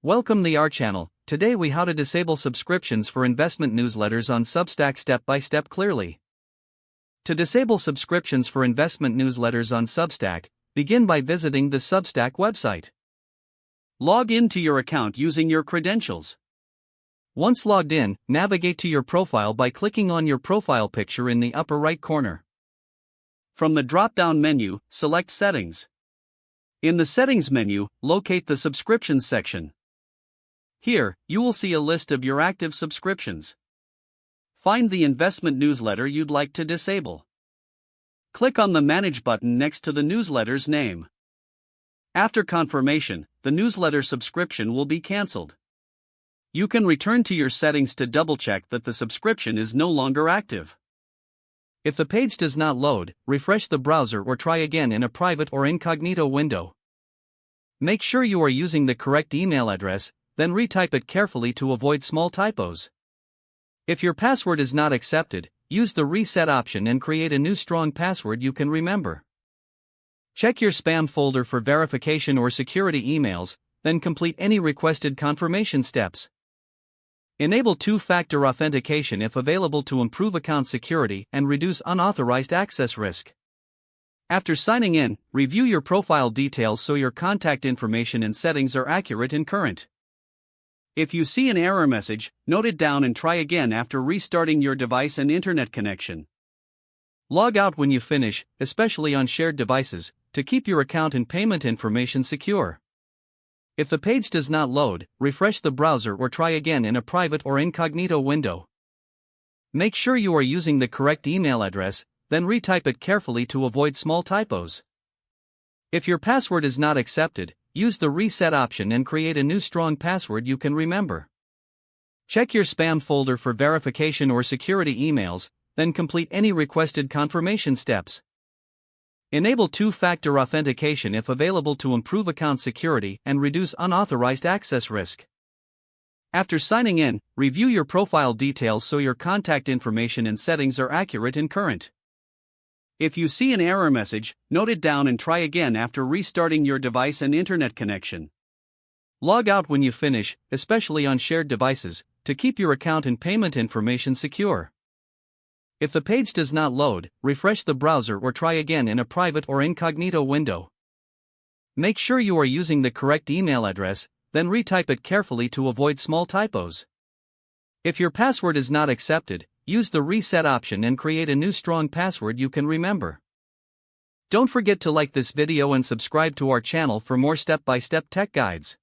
Welcome to our channel. Today we how to disable subscriptions for investment newsletters on Substack step by step clearly. To disable subscriptions for investment newsletters on Substack, begin by visiting the Substack website. Log in to your account using your credentials. Once logged in, navigate to your profile by clicking on your profile picture in the upper right corner. From the drop-down menu, select Settings. In the Settings menu, locate the Subscriptions section. Here, you will see a list of your active subscriptions. Find the investment newsletter you'd like to disable. Click on the Manage button next to the newsletter's name. After confirmation, the newsletter subscription will be cancelled. You can return to your settings to double-check that the subscription is no longer active. If the page does not load, refresh the browser or try again in a private or incognito window. Make sure you are using the correct email address, then retype it carefully to avoid small typos. If your password is not accepted, use the reset option and create a new strong password you can remember. Check your spam folder for verification or security emails, then complete any requested confirmation steps. Enable two-factor authentication if available to improve account security and reduce unauthorized access risk. After signing in, review your profile details so your contact information and settings are accurate and current. If you see an error message, note it down and try again after restarting your device and internet connection. Log out when you finish, especially on shared devices, to keep your account and payment information secure. If the page does not load, refresh the browser or try again in a private or incognito window. Make sure you are using the correct email address, then retype it carefully to avoid small typos. If your password is not accepted, use the reset option and create a new strong password you can remember. Check your spam folder for verification or security emails, then complete any requested confirmation steps. Enable two-factor authentication if available to improve account security and reduce unauthorized access risk. After signing in, review your profile details so your contact information and settings are accurate and current. If you see an error message, note it down and try again after restarting your device and internet connection. Log out when you finish, especially on shared devices, to keep your account and payment information secure. If the page does not load, refresh the browser or try again in a private or incognito window. Make sure you are using the correct email address, then retype it carefully to avoid small typos. If your password is not accepted, use the reset option and create a new strong password you can remember. Don't forget to like this video and subscribe to our channel for more step-by-step tech guides.